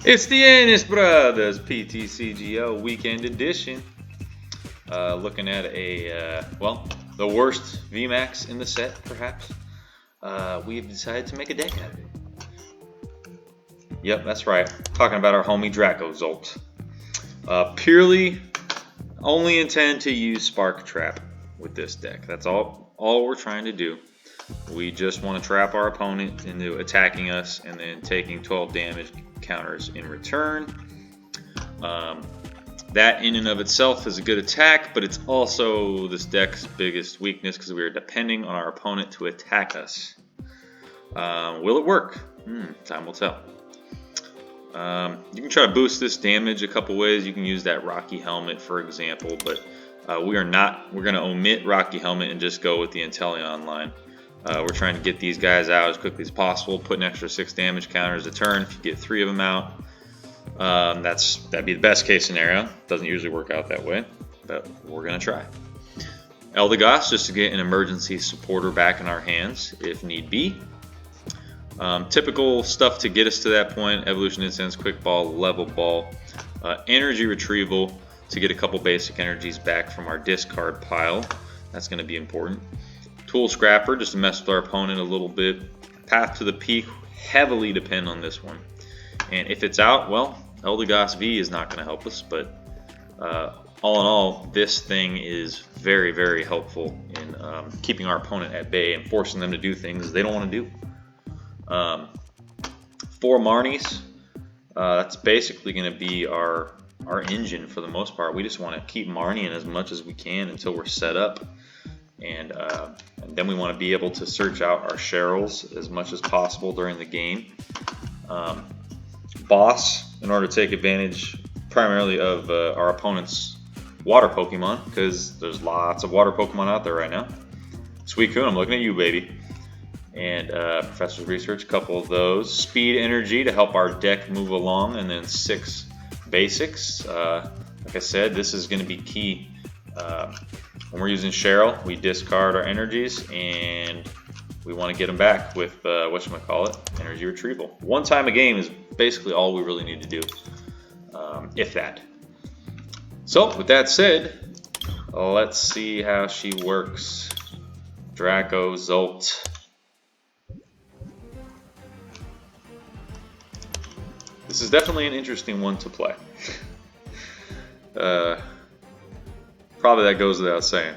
It's the Ennis Brothers PTCGO Weekend Edition. Looking at a, the worst VMAX in the set, perhaps. We've decided to make a deck out of it. Yep, that's right. Talking about our homie Dracozolt. Purely only intend to use Spark Trap with this deck. That's all we're trying to do. We just want to trap our opponent into attacking us and then taking 12 damage counters in return. That in and of itself is a good attack, but it's also this deck's biggest weakness because we are depending on our opponent to attack us. Will it work? Time will tell. You can try to boost this damage a couple ways. You can use that Rocky Helmet, for example, but we're going to omit Rocky Helmet and just go with the Inteleon line. We're trying to get these guys out as quickly as possible, put an extra 6 damage counters a turn. If you get 3 of them out, that'd be the best case scenario. Doesn't usually work out that way, but we're going to try. Eldegoss, just to get an emergency supporter back in our hands if need be. Typical stuff to get us to that point: Evolution Incense, Quick Ball, Level Ball, Energy Retrieval to get a couple basic energies back from our discard pile. That's going to be important. Tool Scrapper, just to mess with our opponent a little bit. Path to the Peak, heavily depend on this one. And if it's out, well, Eldegoss V is not going to help us, but all in all, this thing is very, very helpful in keeping our opponent at bay and forcing them to do things they don't want to do. 4 Marnies, that's basically going to be our engine for the most part. We just want to keep Marnieing as much as we can until we're set up. And then we want to be able to search out our Cheryls as much as possible during the game. Boss, in order to take advantage primarily of our opponent's water Pokemon, because there's lots of water Pokemon out there right now. Suicune, I'm looking at you, baby. And Professor's Research, a couple of those. Speed Energy to help our deck move along, and then 6 basics. Like I said, this is going to be key. When we're using Cheryl, we discard our energies and we want to get them back with energy retrieval. 1 time a game is basically all we really need to do, if that. So with that said, let's see how she works. Dracozolt. This is definitely an interesting one to play. Probably that goes without saying.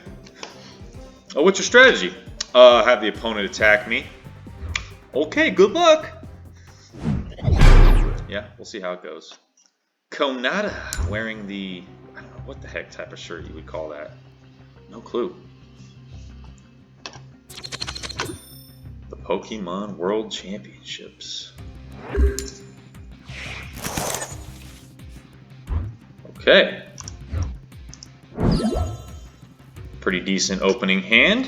Oh, what's your strategy? Have the opponent attack me. Okay, good luck. Yeah, we'll see how it goes. Konata, wearing the, I don't know what the heck type of shirt you would call that. No clue. The Pokemon World Championships. Okay. Pretty decent opening hand.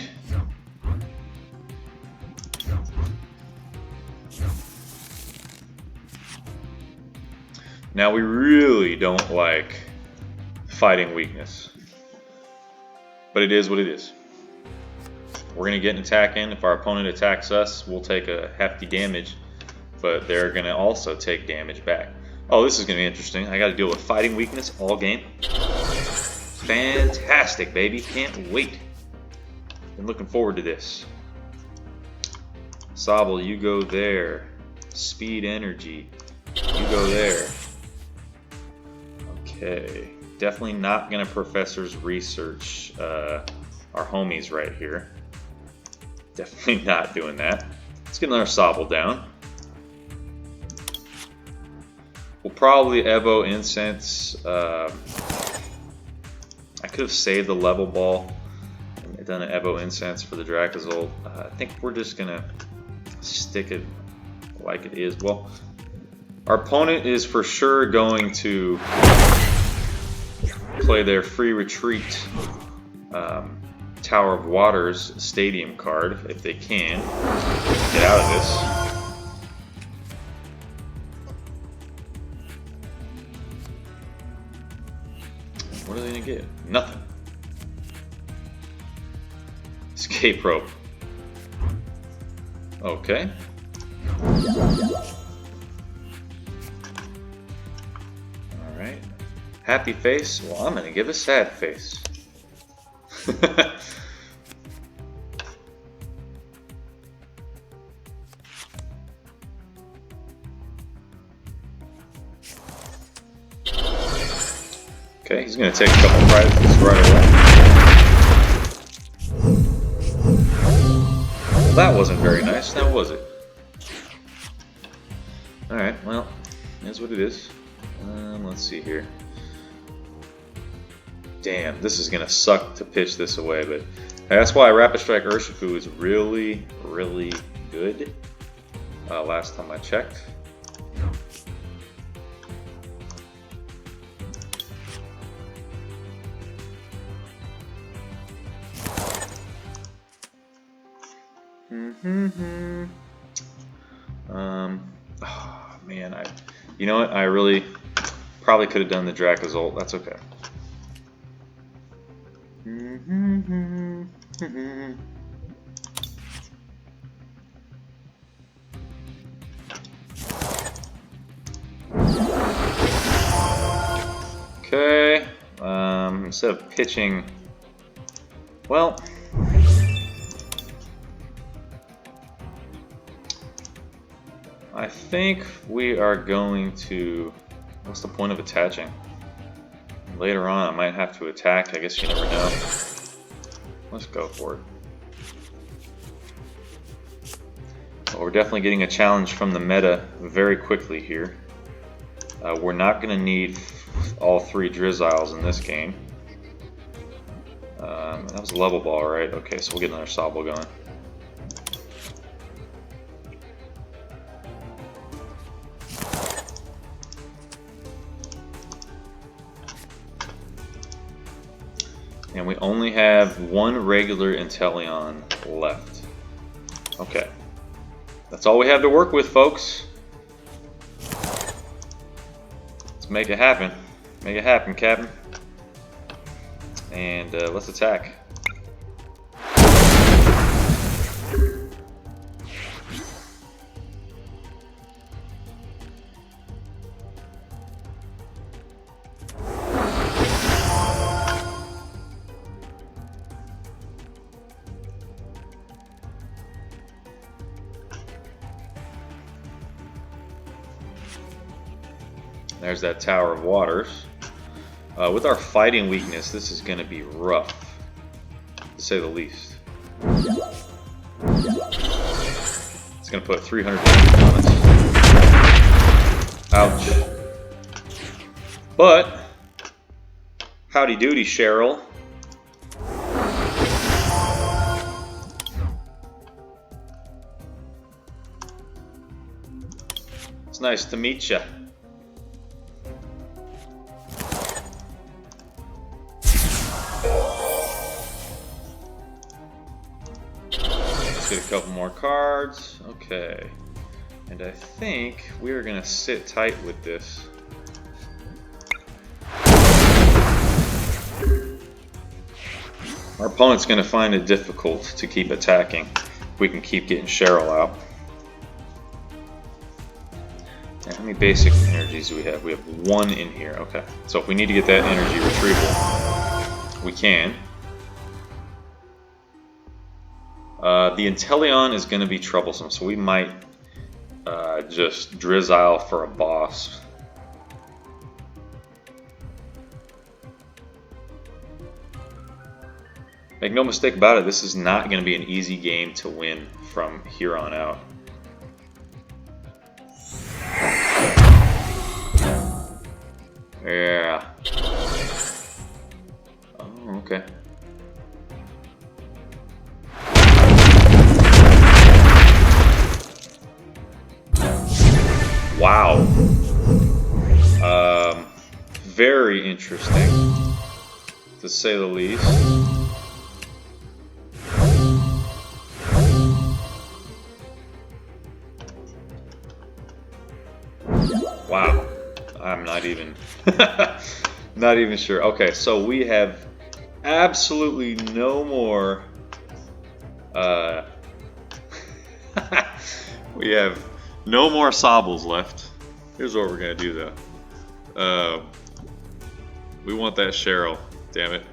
Now we really don't like fighting weakness, but it is what it is. We're going to get an attack in. If our opponent attacks us, we'll take a hefty damage, but they're going to also take damage back. Oh, this is going to be interesting. I got to deal with fighting weakness all game. Fantastic, baby. Can't wait. Been looking forward to this. Sobble, you go there. Speed Energy, you go there. Okay. Definitely not going to Professor's Research our homies right here. Definitely not doing that. Let's get another Sobble down. We'll probably Evo Incense. I could have saved the Level Ball and done an Evo Incense for the Dracozolt. I think we're just going to stick it like it is. Well, our opponent is for sure going to play their free retreat Tower of Waters Stadium card if they can. Get out of this. What are they going to get? Nothing. Escape rope. Okay. Happy face? Well, I'm gonna give a sad face. Okay, he's gonna take a couple prizes right away. Well, that wasn't very nice, now was it? Alright, well, that's what it is. Let's see here. Damn, this is gonna suck to pitch this away, but that's why Rapid Strike Urshifu is really, really good. Last time I checked. Oh man, you know what? I really probably could have done the Dracozolt. That's okay. Okay. Instead of pitching, well. I think we are going to... What's the point of attaching? Later on I might have to attack, I guess you never know. Let's go for it. Well, we're definitely getting a challenge from the meta very quickly here. We're not going to need all 3 Drizziles in this game. That was a level ball, right? Okay, so we'll get another Sobble going. And we only have 1 regular Inteleon left. Okay. That's all we have to work with, folks. Let's make it happen. Make it happen, Captain. And let's attack. There's that Tower of Waters. With our fighting weakness, this is going to be rough, to say the least. It's going to put 300 damage on us. Ouch. But, howdy doody, Cheryl. It's nice to meet ya. Get a couple more cards. Okay. And I think we are going to sit tight with this. Our opponent's going to find it difficult to keep attacking if we can keep getting Cheryl out. And how many basic energies do we have? We have 1 in here. Okay. So if we need to get that energy retrieval, we can. The Inteleon is going to be troublesome, so we might just Drizzile for a boss. Make no mistake about it, this is not going to be an easy game to win from here on out. Yeah. Oh, okay. Wow. Very interesting, to say the least. Wow. I'm not even not even sure. Okay, so we have absolutely no more we have no more Sobbles left. Here's what we're gonna do though. We want that Cheryl. Damn it.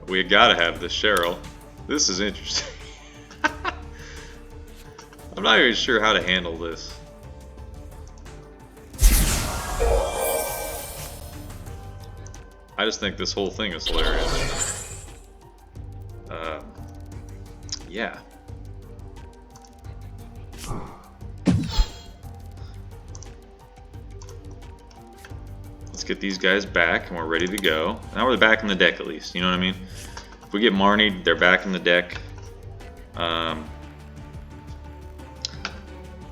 We gotta have the Cheryl. This is interesting. I'm not even sure how to handle this. I just think this whole thing is hilarious. Yeah. Let's get these guys back and we're ready to go. Now we're back in the deck at least, you know what I mean? If we get Marnied, they're back in the deck.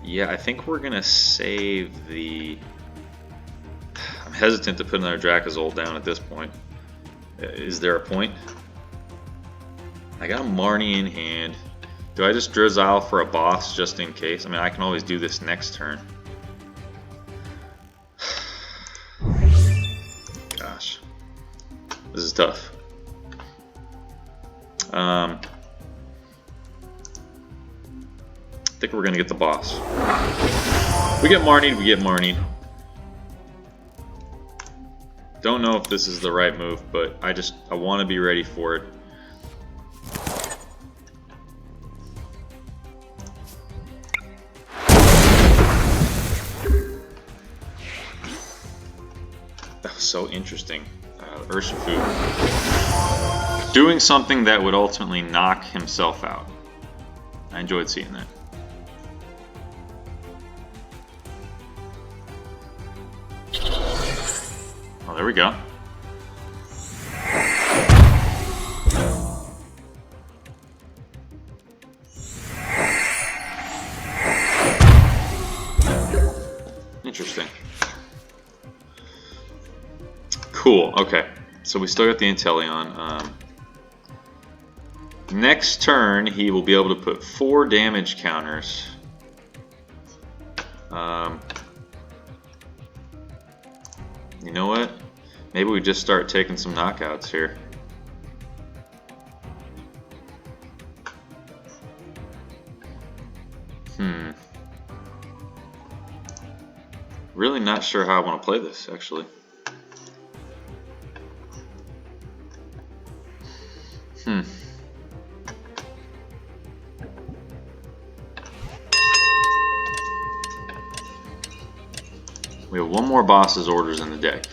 Yeah, I think we're gonna save the... I'm hesitant to put another Dracozolt down at this point. Is there a point? I got a Marnie in hand. Do I just Drizzile for a boss just in case? I mean, I can always do this next turn. Gosh. This is tough. I think we're gonna get the boss. We get Marnied, we get Marnied. Don't know if this is the right move, but I want to be ready for it. That was so interesting. Urshifu doing something that would ultimately knock himself out. I enjoyed seeing that. Oh, there we go. Interesting. Cool, okay. So we still got the Inteleon. Next turn, he will be able to put 4 damage counters. You know what? Maybe we just start taking some knockouts here. Really not sure how I want to play this, actually. We have one more boss's orders in the deck.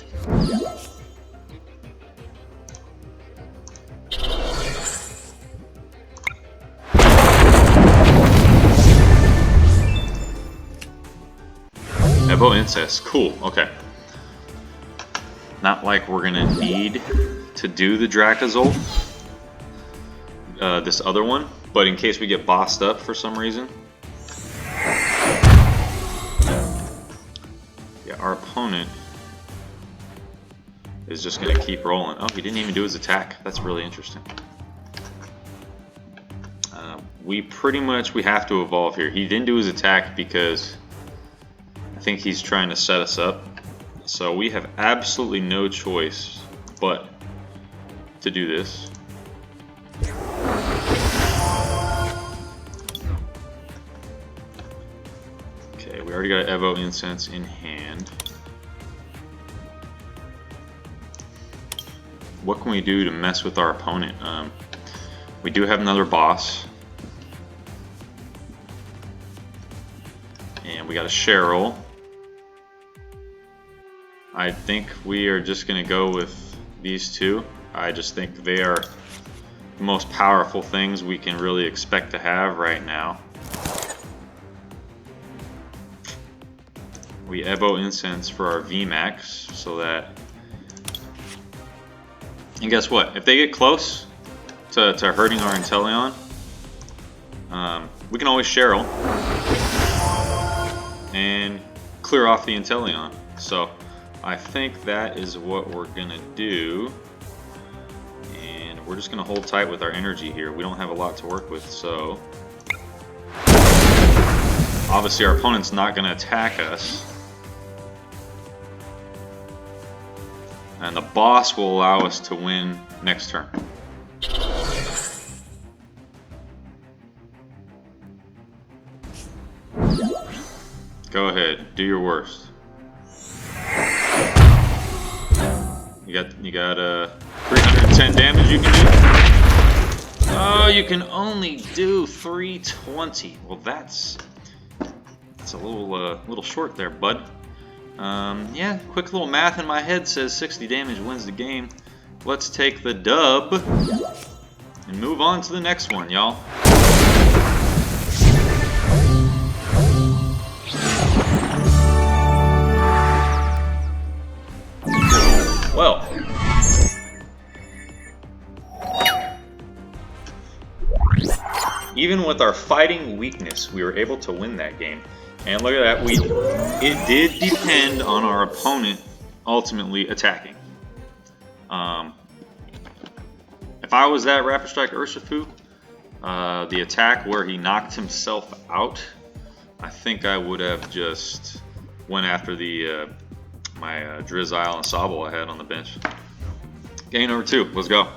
Evo Incest, cool, okay. Not like we're gonna need to do the Dracozolt, this other one, but in case we get bossed up for some reason. Yeah, our opponent is just gonna keep rolling. Oh, he didn't even do his attack. That's really interesting. We have to evolve here. He didn't do his attack because I think he's trying to set us up. So we have absolutely no choice but to do this. Okay, we already got Evo Incense in hand. What can we do to mess with our opponent? We do have another boss. And we got a Cheryl. I think we are just going to go with these two. I just think they are the most powerful things we can really expect to have right now. We Evo Incense for our VMAX so that... And guess what? If they get close to hurting our Inteleon, we can always Cheryl and clear off the Inteleon. So I think that is what we're gonna do, and we're just gonna hold tight with our energy here. We don't have a lot to work with, so obviously our opponent's not gonna attack us, and the boss will allow us to win next turn. Go ahead, do your worst. You got 310 damage you can do. Oh, you can only do 320. Well, that's a little short there, bud. Yeah, quick little math in my head says 60 damage wins the game. Let's take the dub and move on to the next one, y'all. Well, even with our fighting weakness, we were able to win that game. And look at that, it did depend on our opponent ultimately attacking. If I was that Rapid Strike Urshifu, the attack where he knocked himself out, I think I would have just went after the my Drizzile and Sobble I had on the bench. Game number 2, let's go.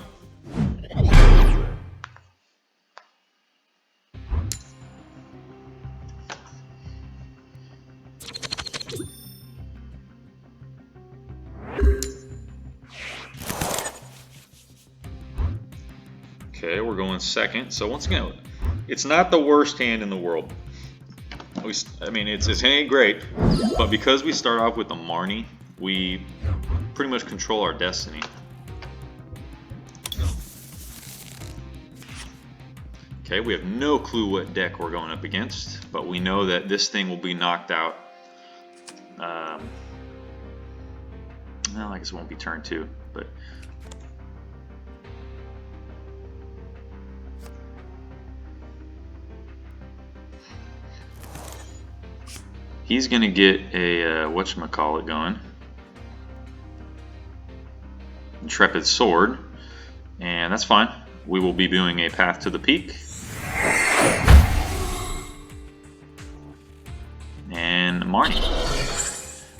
Okay, we're going second. So once again, it's not the worst hand in the world. I mean, it ain't great, but because we start off with the Marnie, we pretty much control our destiny. Okay, we have no clue what deck we're going up against, but we know that this thing will be knocked out. Well, I guess it won't be turn 2, but he's gonna get a whatchamacallit going. Intrepid Sword, and that's fine. We will be doing a Path to the Peak. And Marnie.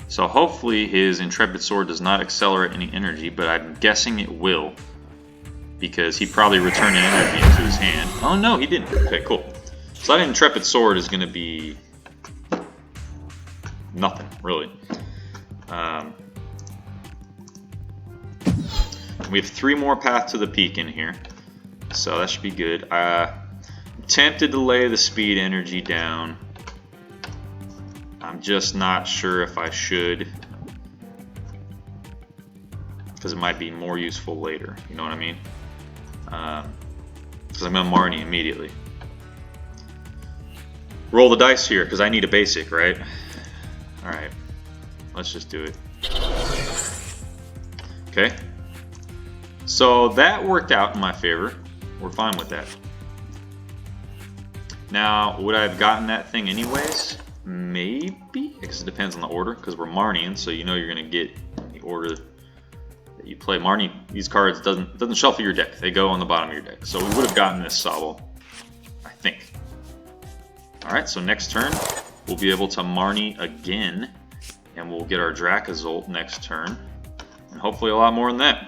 So hopefully his Intrepid Sword does not accelerate any energy, but I'm guessing it will, because he probably returned an energy into his hand. Oh no, he didn't. Okay, cool. So that Intrepid Sword is going to be nothing, really. We have 3 more Path to the Peak in here, so that should be good. I'm tempted to lay the speed energy down. I'm just not sure if I should, because it might be more useful later, you know what I mean? Because I'm going to Marnie immediately. Roll the dice here, because I need a basic, right? Alright, let's just do it. Okay. So that worked out in my favor. We're fine with that. Now, would I have gotten that thing anyways? Maybe, because it depends on the order, because we're Marnieing, so you know you're going to get the order that you play. Marnie, these cards doesn't shuffle your deck. They go on the bottom of your deck. So we would have gotten this Sobble, I think. Alright, so next turn, we'll be able to Marnie again, and we'll get our Dracozolt next turn, and hopefully a lot more than that.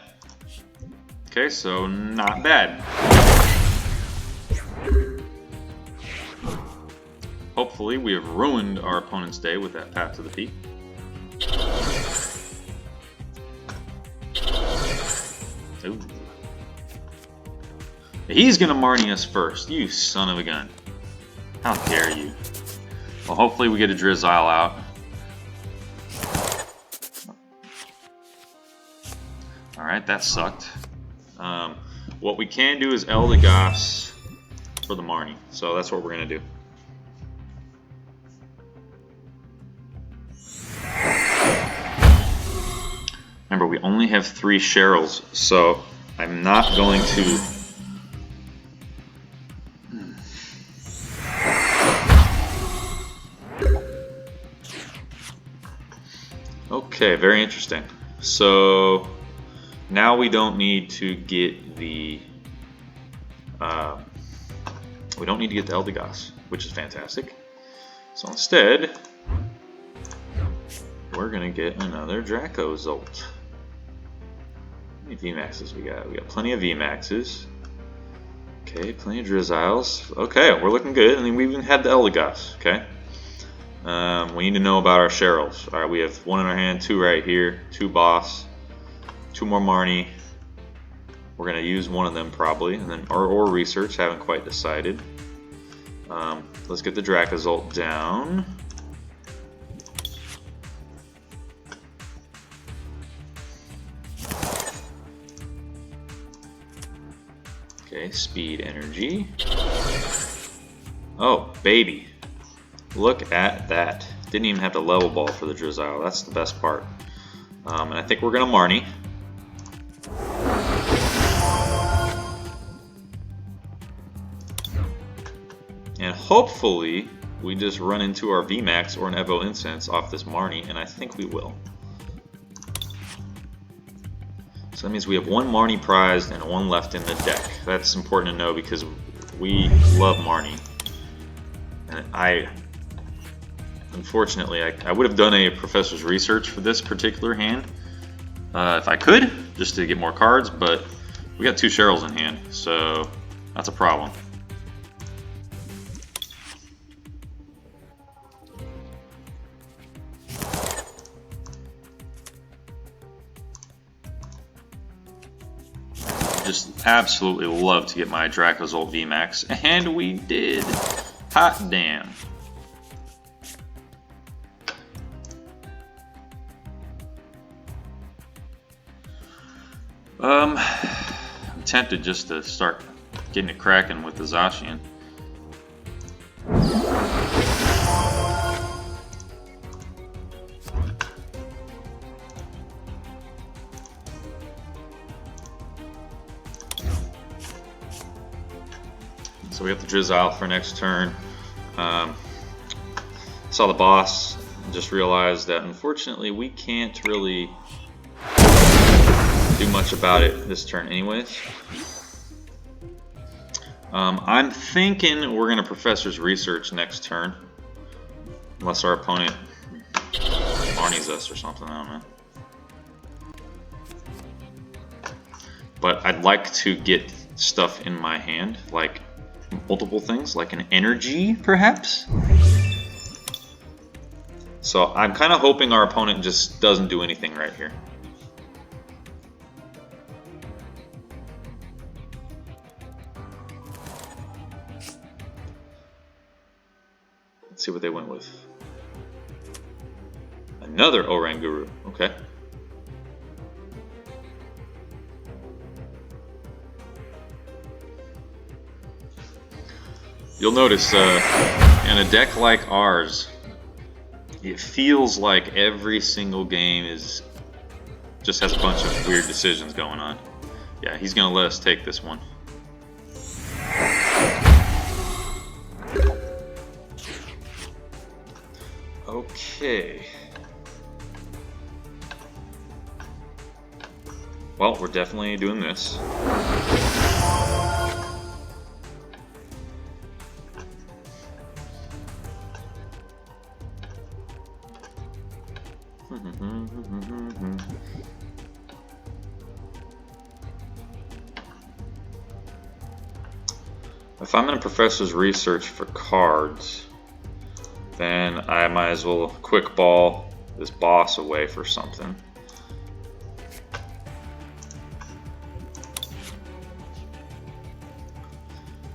Okay, so not bad. Hopefully we have ruined our opponent's day with that Path to the Peak. Ooh. He's gonna Marnie us first, you son of a gun. How dare you. Well, hopefully we get a Drizzile out. Alright, that sucked. What we can do is Eldegoss for the Marnie, so that's what we're gonna do. Remember, we only have 3 Cheryls, so I'm not going to... Okay, very interesting. So now we don't need to get the Eldegoss, which is fantastic. So instead, we're gonna get another Dracozolt. How many VMAXs we got? We got plenty of VMAXs. Okay, plenty of Drizziles. Okay, we're looking good. And then we even had the Eldegoss. Okay. We need to know about our Cheryls. Alright, we have 1 in our hand, 2 right here, 2 boss, 2 more Marnie. We're going to use one of them probably, and then or research, haven't quite decided. Let's get the Dracozolt down. Okay, speed, energy. Oh, baby. Look at that. Didn't even have to level ball for the Drizzile. That's the best part. And I think we're going to Marnie. And hopefully we just run into our VMAX or an Evo Incense off this Marnie, and I think we will. So that means we have 1 Marnie prized and 1 left in the deck. That's important to know because we love Marnie. And unfortunately, I would have done a Professor's Research for this particular hand if I could, just to get more cards, but we got 2 Cheryls in hand, so that's a problem. Just absolutely love to get my Dracozolt VMAX, and we did. Hot damn. I'm tempted just to start getting it cracking with the Zacian. So we have the Drizzile for next turn. Saw the boss and just realized that unfortunately we can't really do much about it this turn anyways. I'm thinking we're going to Professor's Research next turn. Unless our opponent Marnies us or something, I don't know. But I'd like to get stuff in my hand, like multiple things, like an energy perhaps. So I'm kind of hoping our opponent just doesn't do anything right here. Let's see what they went with. Another Oranguru, okay. You'll notice in a deck like ours, it feels like every single game just has a bunch of weird decisions going on. Yeah, he's gonna let us take this one. Okay. Well, we're definitely doing this. If I'm in a Professor's Research for cards, then I might as well quick ball this boss away for something.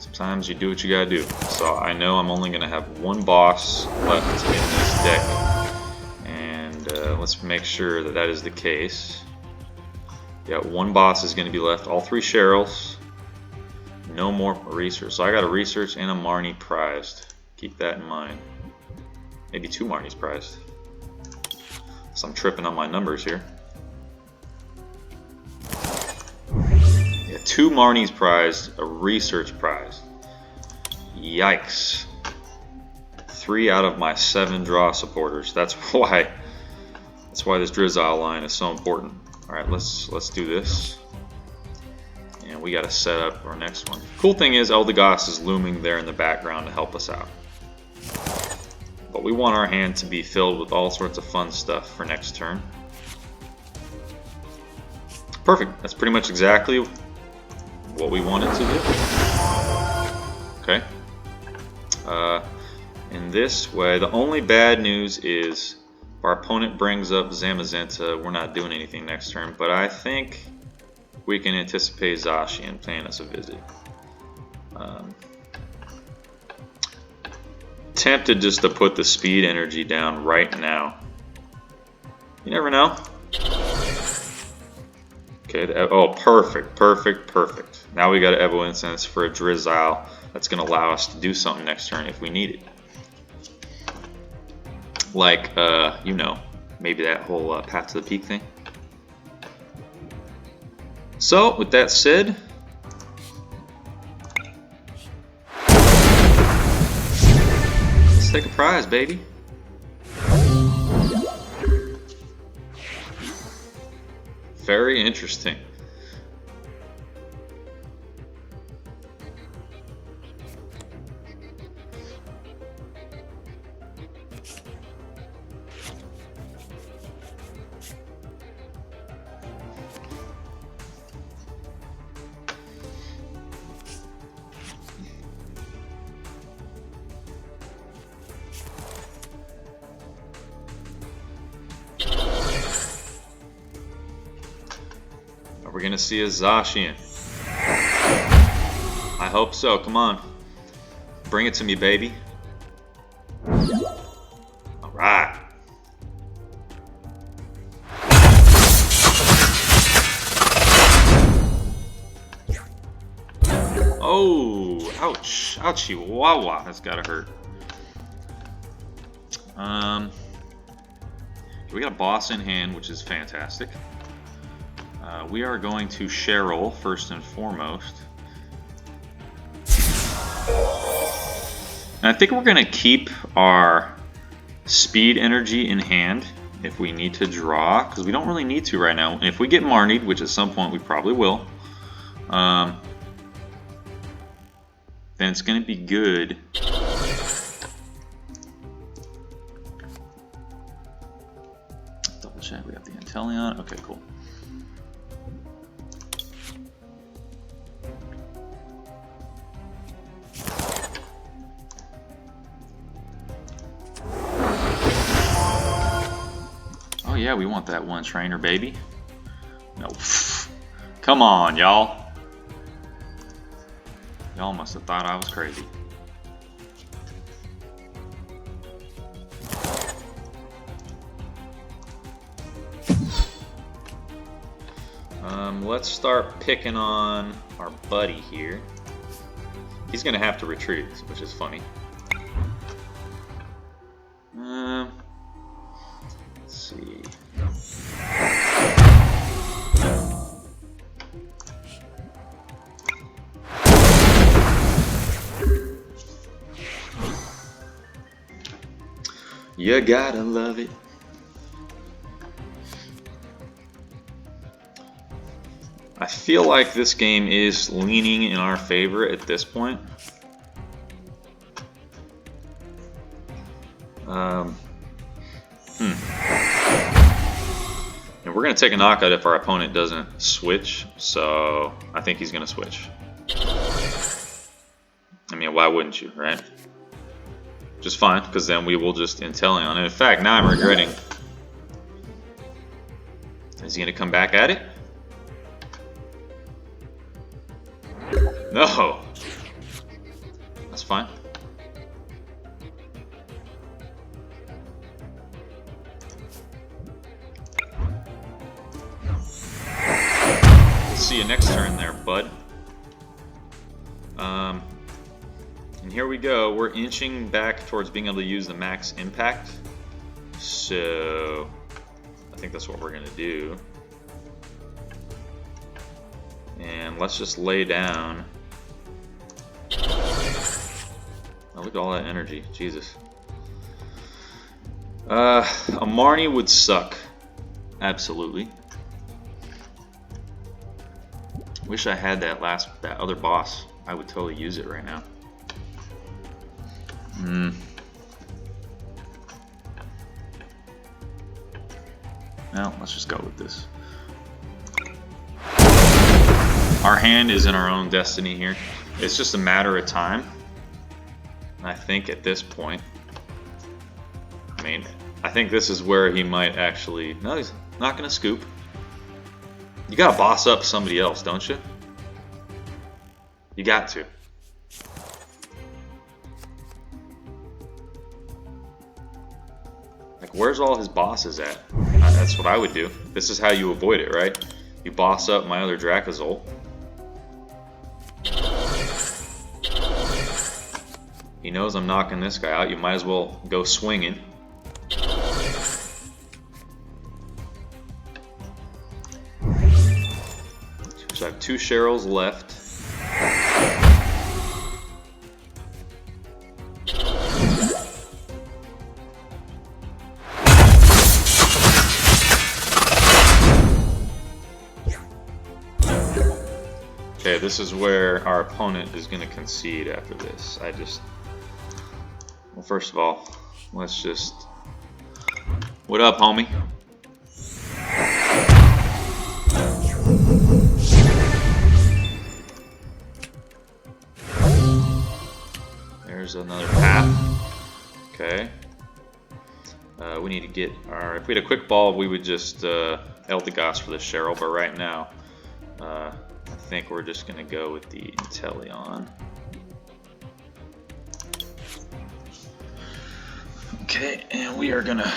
Sometimes you do what you gotta do. So I know I'm only gonna have 1 boss left in this deck, and let's make sure that that is the case. Yeah, 1 boss is gonna be left. All 3 Cheryls. No more research. So I got a research and a Marnie prized. Keep that in mind. Maybe 2 Marnies prized. So I'm tripping on my numbers here. Yeah, 2 Marnies prized, a research prize. Yikes. 3 out of my 7 draw supporters. That's why this Drizzile line is so important. Alright, let's do this. And we gotta set up our next one. Cool thing is Eldegoss is looming there in the background to help us out. But we want our hand to be filled with all sorts of fun stuff for next turn. Perfect. That's pretty much exactly what we wanted to do. Okay. In this way, the only bad news is If our opponent brings up Zamazenta, we're not doing anything next turn, but I think we can anticipate Zacian paying us a visit. Tempted just to put the speed energy down right now. You never know. Okay, oh, perfect, perfect, perfect. Now we got an Evo Incense for a Drizzile that's going to allow us to do something next turn if we need it. Like, you know, maybe that whole Path to the Peak thing. So, with that said, let's take a prize, baby. Very interesting. We're gonna see a Zacian. I hope so. Come on, bring it to me, baby. All right. Oh, ouch, ouchie, wawa. That's gotta hurt. We got a boss in hand, which is fantastic. We are going to Cheryl first and foremost. And I think we're going to keep our speed energy in hand if we need to draw, because we don't really need to right now. And if we get Marnied, which at some point we probably will, then it's going to be good. Double check, we got the Inteleon. Okay, cool. Yeah, we want that one trainer, baby. No. Come on, y'all. Y'all must have thought I was crazy. Let's start picking on our buddy here. He's gonna have to retreat, which is funny. Let's see. You gotta love it. I feel like this game is leaning in our favor at this point. And we're going to take a knockout if our opponent doesn't switch, so I think he's going to switch. I mean, why wouldn't you, right? Just fine, because then we will just Inteleon. And in fact, now I'm regretting. Is he going to come back at it? No! That's fine. See you next turn there, bud. And here we go. We're inching back towards being able to use the max impact. So I think that's what we're gonna do. And let's just lay down. Oh, look at all that energy. Jesus. A Marnie would suck. Absolutely. Wish I had that other boss. I would totally use it right now. Well, let's just go with this. Our hand is in our own destiny here. It's just a matter of time. I think at this point, I mean, I think this is where he might actually... No, he's not going to scoop. You got to boss up somebody else, don't you? You got to. Like, where's all his bosses at? That's what I would do. This is how you avoid it, right? You boss up my other Dracozolt. He knows I'm knocking this guy out. You might as well go swinging. So I have 2 Cheryls left. Okay, this is where our opponent is going to concede after this. Well, first of all, let's just... What up, homie? There's another path. Okay. We need to get our... If we had a quick ball, we would just Eldegoss for the Cheryl, but right now, I think we're just going to go with the Inteleon. Okay, and we are going to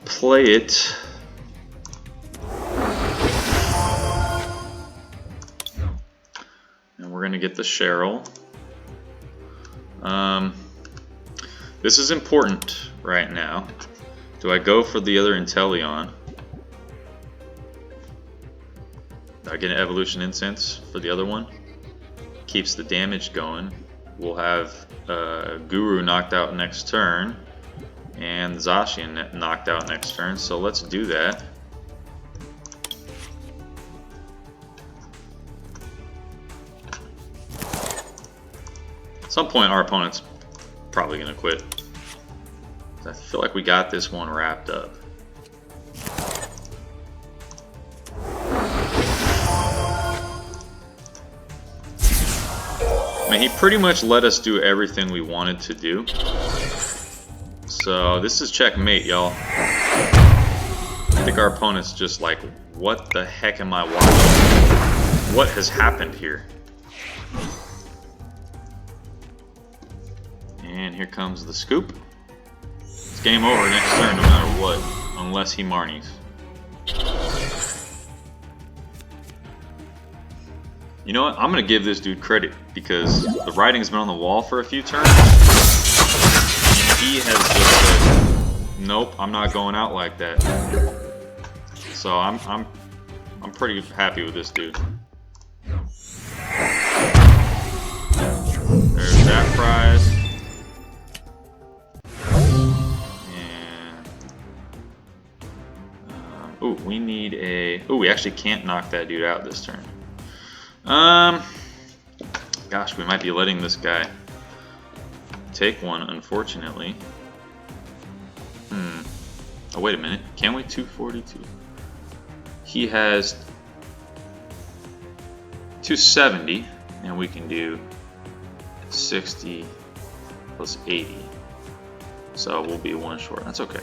play it. And we're going to get the Cheryl. This is important right now. Do I go for the other Inteleon? Do I get an Evolution Incense for the other one? Keeps the damage going. We'll have Guru knocked out next turn, and Zacian knocked out next turn, so let's do that. At some point our opponent's probably going to quit. I feel like we got this one wrapped up. I mean, he pretty much let us do everything we wanted to do. So this is checkmate, y'all. I think our opponent's just like, what the heck am I watching? What has happened here? And here comes the scoop. It's game over next turn no matter what, unless he Marnies. You know what? I'm going to give this dude credit because the writing's been on the wall for a few turns. And he has just said, nope, I'm not going out like that. So I'm pretty happy with this dude. There's that prize. And ooh, we need a... Ooh, we actually can't knock that dude out this turn. Gosh, we might be letting this guy take one, unfortunately. Oh, wait a minute. Can we 242? He has 270, and we can do 60 plus 80. So we'll be one short. That's okay.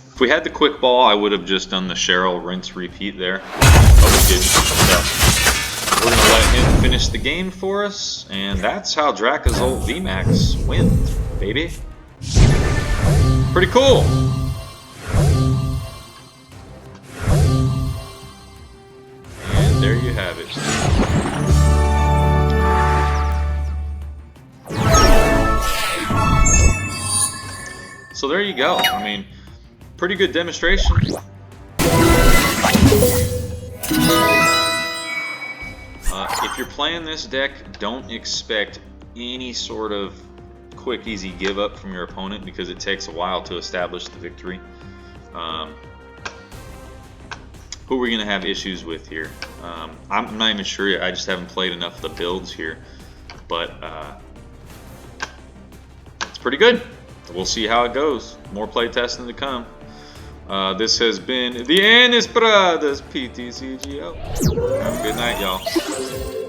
If we had the quick ball, I would have just done the Cheryl rinse repeat there, but we didn't. So we're going to let him finish the game for us, and that's how Dracozolt VMAX wins, baby. Pretty cool. And there you have it. So there you go. I mean, pretty good demonstration. If you're playing this deck, don't expect any sort of quick, easy give up from your opponent because it takes a while to establish the victory. Who are we going to have issues with here? I'm not even sure yet. I just haven't played enough of the builds here. But it's pretty good. We'll see how it goes. More play testing to come. This has been the Ennis Brothers PTCGO. Have a good night, y'all.